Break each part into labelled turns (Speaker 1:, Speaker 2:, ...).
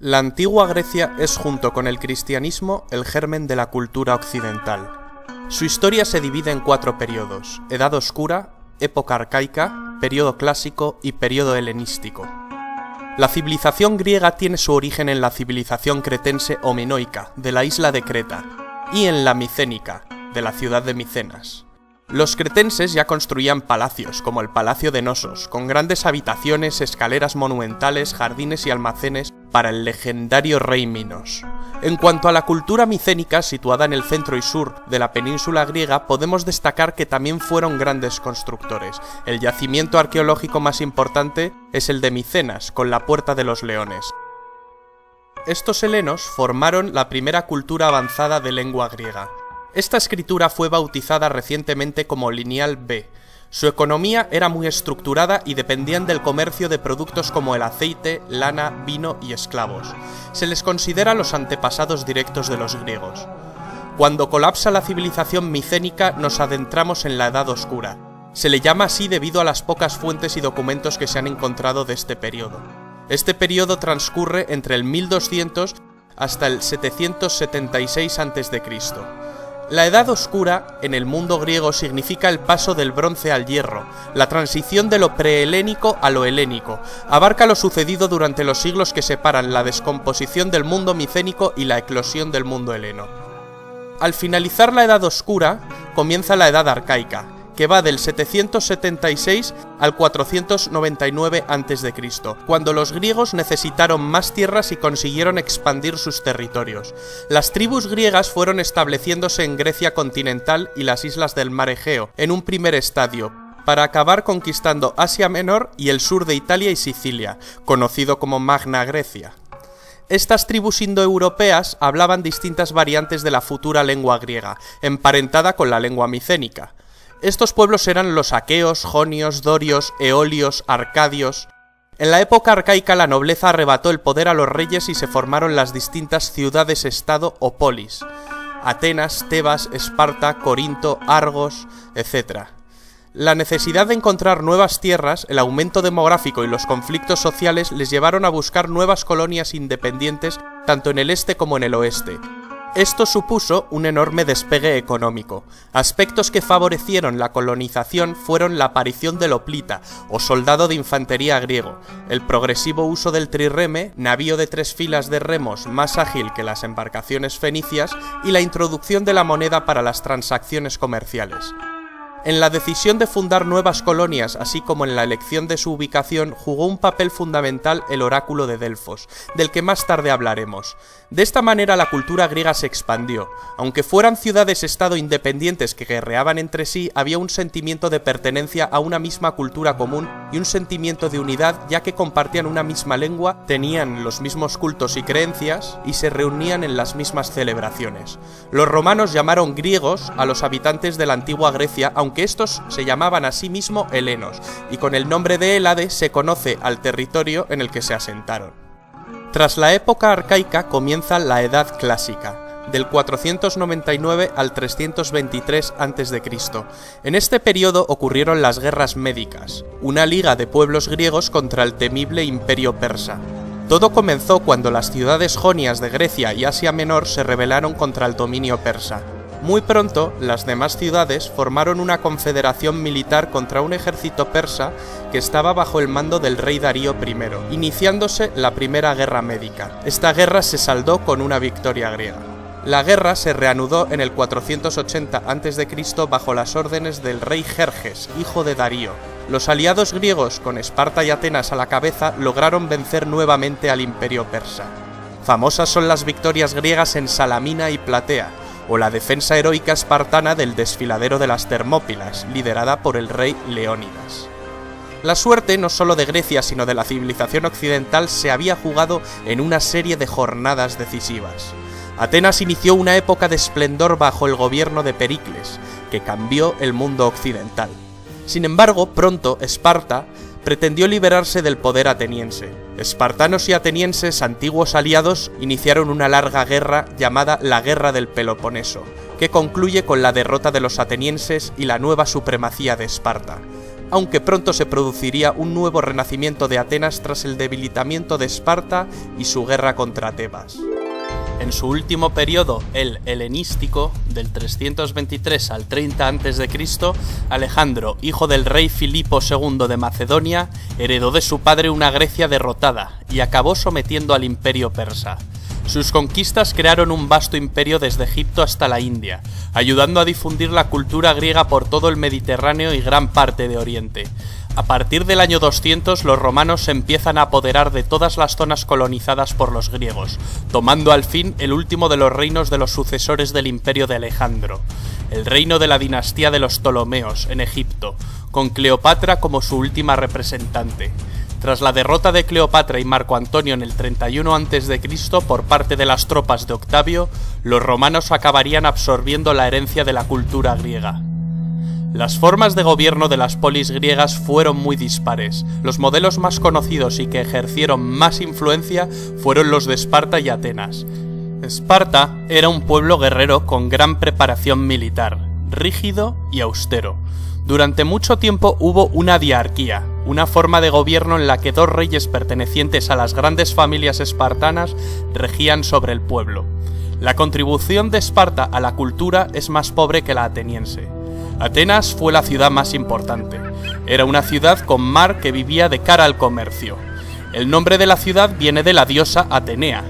Speaker 1: La antigua Grecia es, junto con el cristianismo, el germen de la cultura occidental. Su historia se divide en 4 periodos: Edad Oscura, Época Arcaica, Periodo Clásico y Periodo Helenístico. La civilización griega tiene su origen en la civilización cretense o minoica, de la isla de Creta, y en la micénica, de la ciudad de Micenas. Los cretenses ya construían palacios, como el Palacio de Nosos, con grandes habitaciones, escaleras monumentales, jardines y almacenes para el legendario rey Minos. En cuanto a la cultura micénica, situada en el centro y sur de la península griega, podemos destacar que también fueron grandes constructores. El yacimiento arqueológico más importante es el de Micenas, con la Puerta de los Leones. Estos helenos formaron la primera cultura avanzada de lengua griega. Esta escritura fue bautizada recientemente como Lineal B. Su economía era muy estructurada y dependían del comercio de productos como el aceite, lana, vino y esclavos. Se les considera los antepasados directos de los griegos. Cuando colapsa la civilización micénica, nos adentramos en la Edad Oscura. Se le llama así debido a las pocas fuentes y documentos que se han encontrado de este periodo. Este periodo transcurre entre el 1200 hasta el 776 a.C. La Edad Oscura, en el mundo griego, significa el paso del bronce al hierro, la transición de lo prehelénico a lo helénico. Abarca lo sucedido durante los siglos que separan la descomposición del mundo micénico y la eclosión del mundo heleno. Al finalizar la Edad Oscura, comienza la Edad Arcaica, que va del 776 al 499 a.C., cuando los griegos necesitaron más tierras y consiguieron expandir sus territorios. Las tribus griegas fueron estableciéndose en Grecia continental y las islas del mar Egeo, en un primer estadio, para acabar conquistando Asia Menor y el sur de Italia y Sicilia, conocido como Magna Grecia. Estas tribus indoeuropeas hablaban distintas variantes de la futura lengua griega, emparentada con la lengua micénica. Estos pueblos eran los aqueos, jonios, dorios, eolios, arcadios. En la época arcaica la nobleza arrebató el poder a los reyes y se formaron las distintas ciudades-estado o polis: Atenas, Tebas, Esparta, Corinto, Argos, etc. La necesidad de encontrar nuevas tierras, el aumento demográfico y los conflictos sociales les llevaron a buscar nuevas colonias independientes tanto en el este como en el oeste. Esto supuso un enorme despegue económico. Aspectos que favorecieron la colonización fueron la aparición del hoplita, o soldado de infantería griego, el progresivo uso del trireme, navío de 3 filas de remos más ágil que las embarcaciones fenicias, y la introducción de la moneda para las transacciones comerciales. En la decisión de fundar nuevas colonias, así como en la elección de su ubicación, jugó un papel fundamental el oráculo de Delfos, del que más tarde hablaremos. De esta manera la cultura griega se expandió. Aunque fueran ciudades-estado independientes que guerreaban entre sí, había un sentimiento de pertenencia a una misma cultura común y un sentimiento de unidad, ya que compartían una misma lengua, tenían los mismos cultos y creencias y se reunían en las mismas celebraciones. Los romanos llamaron griegos a los habitantes de la antigua Grecia, aunque estos se llamaban a sí mismos helenos, y con el nombre de Hélade se conoce al territorio en el que se asentaron. Tras la época arcaica comienza la Edad Clásica, del 499 al 323 a.C. En este periodo ocurrieron las guerras médicas, una liga de pueblos griegos contra el temible imperio persa. Todo comenzó cuando las ciudades jonias de Grecia y Asia Menor se rebelaron contra el dominio persa. Muy pronto, las demás ciudades formaron una confederación militar contra un ejército persa que estaba bajo el mando del rey Darío I, iniciándose la Primera Guerra Médica. Esta guerra se saldó con una victoria griega. La guerra se reanudó en el 480 a.C. bajo las órdenes del rey Jerjes, hijo de Darío. Los aliados griegos, con Esparta y Atenas a la cabeza, lograron vencer nuevamente al imperio persa. Famosas son las victorias griegas en Salamina y Platea, o la defensa heroica espartana del desfiladero de las Termópilas, liderada por el rey Leónidas. La suerte no solo de Grecia sino de la civilización occidental se había jugado en una serie de jornadas decisivas. Atenas inició una época de esplendor bajo el gobierno de Pericles, que cambió el mundo occidental. Sin embargo, pronto Esparta pretendió liberarse del poder ateniense. Espartanos y atenienses, antiguos aliados, iniciaron una larga guerra llamada la Guerra del Peloponeso, que concluye con la derrota de los atenienses y la nueva supremacía de Esparta. aunque pronto se produciría un nuevo renacimiento de Atenas tras el debilitamiento de Esparta y su guerra contra Tebas. En su último periodo, el helenístico, del 323 al 30 a.C., Alejandro, hijo del rey Filipo II de Macedonia, heredó de su padre una Grecia derrotada y acabó sometiendo al imperio persa. Sus conquistas crearon un vasto imperio desde Egipto hasta la India, ayudando a difundir la cultura griega por todo el Mediterráneo y gran parte de Oriente. A partir del año 200, los romanos se empiezan a apoderar de todas las zonas colonizadas por los griegos, tomando al fin el último de los reinos de los sucesores del imperio de Alejandro, el reino de la dinastía de los Ptolomeos, en Egipto, con Cleopatra como su última representante. Tras la derrota de Cleopatra y Marco Antonio en el 31 a.C. por parte de las tropas de Octavio, los romanos acabarían absorbiendo la herencia de la cultura griega. Las formas de gobierno de las polis griegas fueron muy dispares. Los modelos más conocidos y que ejercieron más influencia fueron los de Esparta y Atenas. Esparta era un pueblo guerrero con gran preparación militar, rígido y austero. Durante mucho tiempo hubo una diarquía, una forma de gobierno en la que dos reyes pertenecientes a las grandes familias espartanas regían sobre el pueblo. La contribución de Esparta a la cultura es más pobre que la ateniense. Atenas fue la ciudad más importante. Era una ciudad con mar que vivía de cara al comercio. El nombre de la ciudad viene de la diosa Atenea.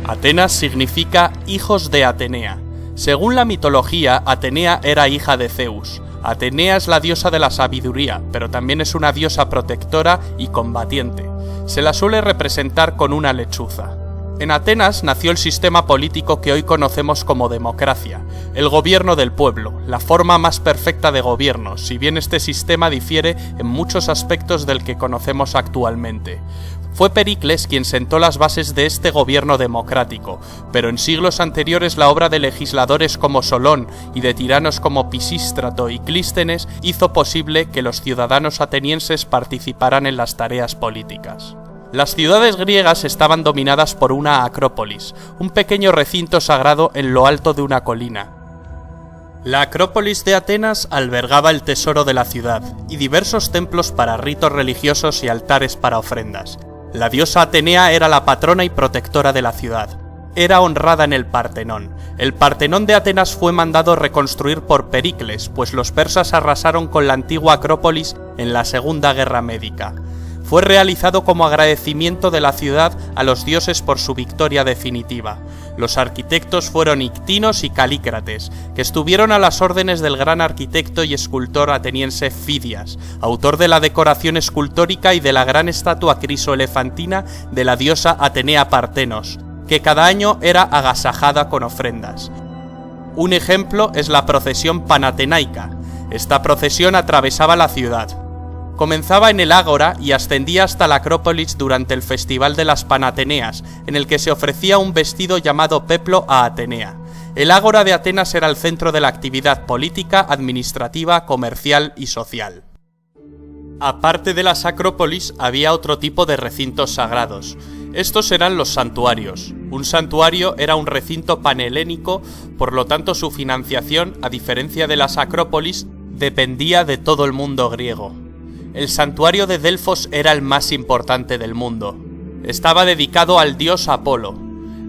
Speaker 1: Atenas significa hijos de Atenea. Según la mitología, Atenea era hija de Zeus. Atenea es la diosa de la sabiduría, pero también es una diosa protectora y combatiente. Se la suele representar con una lechuza. En Atenas nació el sistema político que hoy conocemos como democracia, el gobierno del pueblo, la forma más perfecta de gobierno, si bien este sistema difiere en muchos aspectos del que conocemos actualmente. Fue Pericles quien sentó las bases de este gobierno democrático, pero en siglos anteriores la obra de legisladores como Solón y de tiranos como Pisístrato y Clístenes hizo posible que los ciudadanos atenienses participaran en las tareas políticas. Las ciudades griegas estaban dominadas por una acrópolis, un pequeño recinto sagrado en lo alto de una colina. La Acrópolis de Atenas albergaba el tesoro de la ciudad y diversos templos para ritos religiosos y altares para ofrendas. La diosa Atenea era la patrona y protectora de la ciudad. Era honrada en el Partenón. El Partenón de Atenas fue mandado reconstruir por Pericles, pues los persas arrasaron con la antigua Acrópolis en la Segunda Guerra Médica. Fue realizado como agradecimiento de la ciudad a los dioses por su victoria definitiva. Los arquitectos fueron Ictinos y Calícrates, que estuvieron a las órdenes del gran arquitecto y escultor ateniense Fidias, autor de la decoración escultórica y de la gran estatua crisoelefantina de la diosa Atenea Partenos, que cada año era agasajada con ofrendas. Un ejemplo es la procesión panatenaica. Esta procesión atravesaba la ciudad. Comenzaba en el Ágora y ascendía hasta la Acrópolis durante el Festival de las Panateneas, en el que se ofrecía un vestido llamado peplo a Atenea. El Ágora de Atenas era el centro de la actividad política, administrativa, comercial y social. Aparte de las Acrópolis, había otro tipo de recintos sagrados. Estos eran los santuarios. Un santuario era un recinto panhelénico, por lo tanto su financiación, a diferencia de las Acrópolis, dependía de todo el mundo griego. El santuario de Delfos era el más importante del mundo. Estaba dedicado al dios Apolo.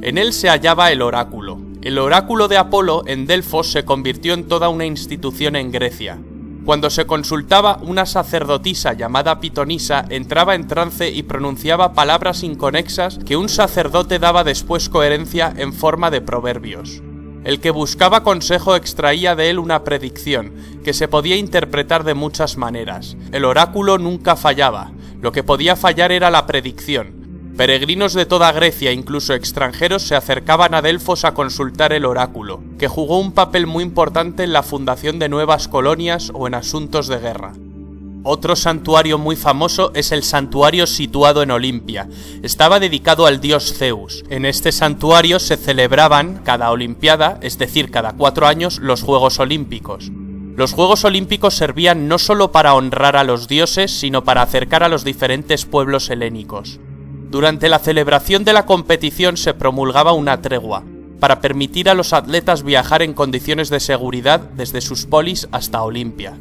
Speaker 1: En él se hallaba el oráculo. El oráculo de Apolo en Delfos se convirtió en toda una institución en Grecia. Cuando se consultaba, una sacerdotisa llamada Pitonisa entraba en trance y pronunciaba palabras inconexas que un sacerdote daba después coherencia en forma de proverbios. El que buscaba consejo extraía de él una predicción, que se podía interpretar de muchas maneras. El oráculo nunca fallaba, lo que podía fallar era la predicción. Peregrinos de toda Grecia, incluso extranjeros, se acercaban a Delfos a consultar el oráculo, que jugó un papel muy importante en la fundación de nuevas colonias o en asuntos de guerra. Otro santuario muy famoso es el santuario situado en Olimpia. Estaba dedicado al dios Zeus. En este santuario se celebraban cada olimpiada, es decir, cada 4 años, los Juegos Olímpicos. Los Juegos Olímpicos servían no solo para honrar a los dioses, sino para acercar a los diferentes pueblos helénicos. Durante la celebración de la competición se promulgaba una tregua, para permitir a los atletas viajar en condiciones de seguridad desde sus polis hasta Olimpia.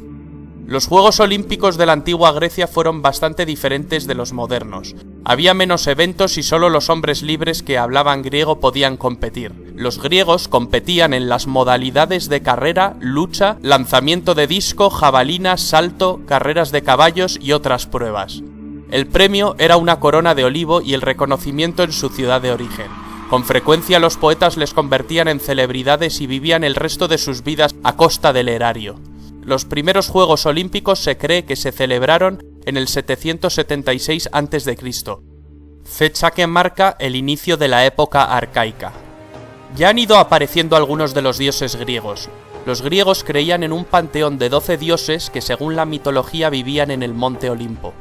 Speaker 1: Los Juegos Olímpicos de la antigua Grecia fueron bastante diferentes de los modernos. Había menos eventos y solo los hombres libres que hablaban griego podían competir. Los griegos competían en las modalidades de carrera, lucha, lanzamiento de disco, jabalina, salto, carreras de caballos y otras pruebas. El premio era una corona de olivo y el reconocimiento en su ciudad de origen. Con frecuencia los poetas les convertían en celebridades y vivían el resto de sus vidas a costa del erario. Los primeros Juegos Olímpicos se cree que se celebraron en el 776 a.C., fecha que marca el inicio de la época arcaica. Ya han ido apareciendo algunos de los dioses griegos. Los griegos creían en un panteón de 12 dioses que según la mitología vivían en el monte Olimpo.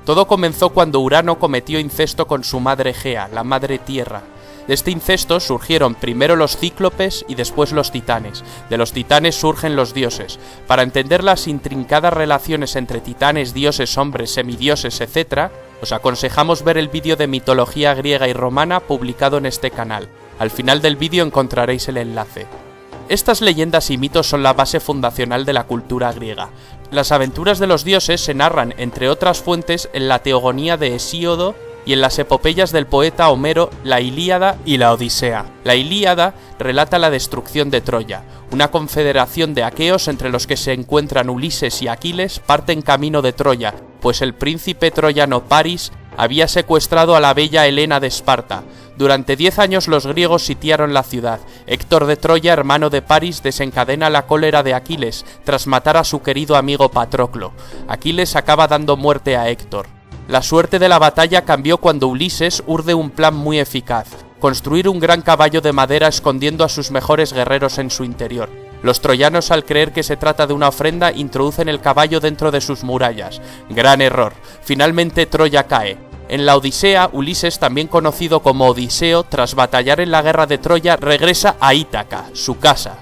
Speaker 1: Todo comenzó cuando Urano cometió incesto con su madre Gea, la madre tierra. De este incesto surgieron primero los cíclopes y después los titanes. De los titanes surgen los dioses. Para entender las intrincadas relaciones entre titanes, dioses, hombres, semidioses, etc., os aconsejamos ver el vídeo de mitología griega y romana publicado en este canal. Al final del vídeo encontraréis el enlace. Estas leyendas y mitos son la base fundacional de la cultura griega. Las aventuras de los dioses se narran, entre otras fuentes, en la Teogonía de Hesíodo y en las epopeyas del poeta Homero, la Ilíada y la Odisea. La Ilíada relata la destrucción de Troya. Una confederación de aqueos entre los que se encuentran Ulises y Aquiles parten camino de Troya, pues el príncipe troyano Paris había secuestrado a la bella Helena de Esparta. Durante 10 años los griegos sitiaron la ciudad. Héctor de Troya, hermano de Paris, desencadena la cólera de Aquiles tras matar a su querido amigo Patroclo. Aquiles acaba dando muerte a Héctor. La suerte de la batalla cambió cuando Ulises urde un plan muy eficaz: construir un gran caballo de madera escondiendo a sus mejores guerreros en su interior. Los troyanos, al creer que se trata de una ofrenda, introducen el caballo dentro de sus murallas. Gran error. Finalmente Troya cae. En la Odisea, Ulises, también conocido como Odiseo, tras batallar en la guerra de Troya, regresa a Ítaca, su casa.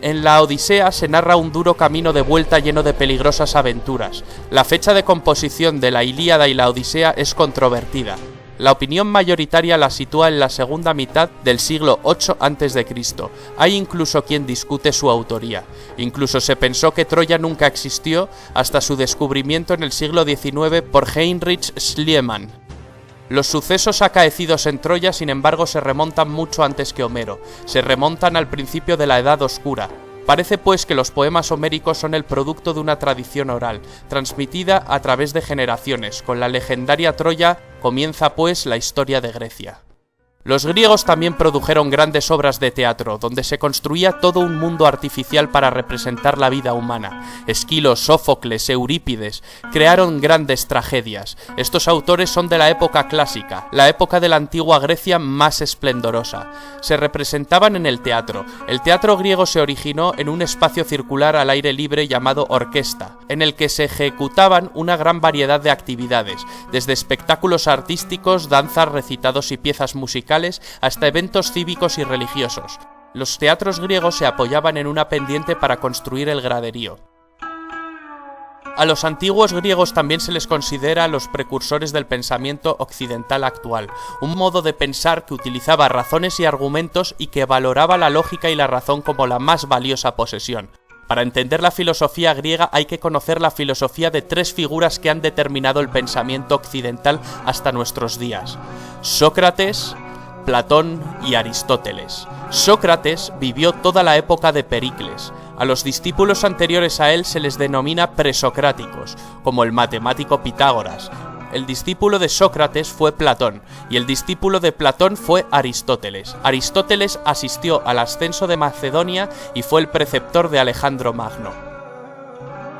Speaker 1: En la Odisea se narra un duro camino de vuelta lleno de peligrosas aventuras. La fecha de composición de la Ilíada y la Odisea es controvertida. La opinión mayoritaria la sitúa en la segunda mitad del siglo VIII a.C. Hay incluso quien discute su autoría. Incluso se pensó que Troya nunca existió hasta su descubrimiento en el siglo XIX por Heinrich Schliemann. Los sucesos acaecidos en Troya, sin embargo, se remontan mucho antes que Homero. Se remontan al principio de la Edad Oscura. Parece pues que los poemas homéricos son el producto de una tradición oral, transmitida a través de generaciones. Con la legendaria Troya comienza pues la historia de Grecia. Los griegos también produjeron grandes obras de teatro, donde se construía todo un mundo artificial para representar la vida humana. Esquilo, Sófocles, Eurípides crearon grandes tragedias. Estos autores son de la época clásica, la época de la antigua Grecia más esplendorosa. Se representaban en el teatro. El teatro griego se originó en un espacio circular al aire libre llamado orquesta, en el que se ejecutaban una gran variedad de actividades, desde espectáculos artísticos, danzas, recitados y piezas musicales, hasta eventos cívicos y religiosos. Los teatros griegos se apoyaban en una pendiente para construir el graderío. A los antiguos griegos también se les considera los precursores del pensamiento occidental actual, un modo de pensar que utilizaba razones y argumentos y que valoraba la lógica y la razón como la más valiosa posesión. Para entender la filosofía griega hay que conocer la filosofía de tres figuras que han determinado el pensamiento occidental hasta nuestros días: Sócrates, Platón y Aristóteles. Sócrates vivió toda la época de Pericles. A los discípulos anteriores a él se les denomina presocráticos, como el matemático Pitágoras. El discípulo de Sócrates fue Platón, y el discípulo de Platón fue Aristóteles. Aristóteles asistió al ascenso de Macedonia y fue el preceptor de Alejandro Magno.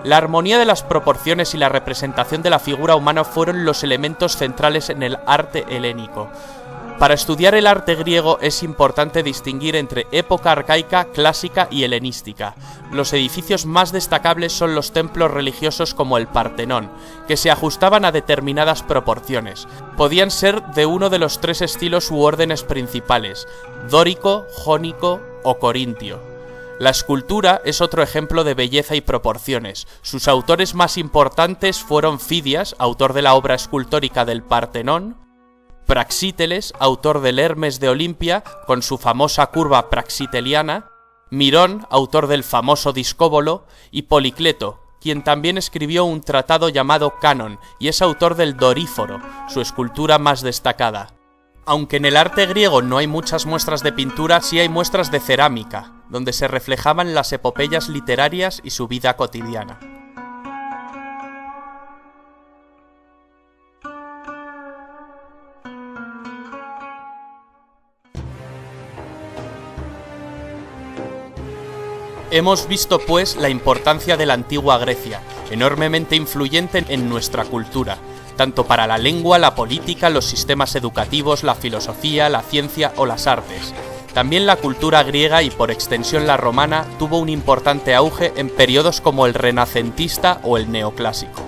Speaker 1: La armonía de las proporciones y la representación de la figura humana fueron los elementos centrales en el arte helénico. Para estudiar el arte griego es importante distinguir entre época arcaica, clásica y helenística. Los edificios más destacables son los templos religiosos como el Partenón, que se ajustaban a determinadas proporciones. Podían ser de uno de los tres estilos u órdenes principales: dórico, jónico o corintio. La escultura es otro ejemplo de belleza y proporciones. Sus autores más importantes fueron Fidias, autor de la obra escultórica del Partenón; Praxíteles, autor del Hermes de Olimpia, con su famosa curva praxiteliana; Mirón, autor del famoso discóbolo; y Policleto, quien también escribió un tratado llamado Canon y es autor del Doríforo, su escultura más destacada. Aunque en el arte griego no hay muchas muestras de pintura, sí hay muestras de cerámica, donde se reflejaban las epopeyas literarias y su vida cotidiana. Hemos visto, pues, la importancia de la antigua Grecia, enormemente influyente en nuestra cultura, tanto para la lengua, la política, los sistemas educativos, la filosofía, la ciencia o las artes. También la cultura griega y por extensión la romana tuvo un importante auge en periodos como el renacentista o el neoclásico.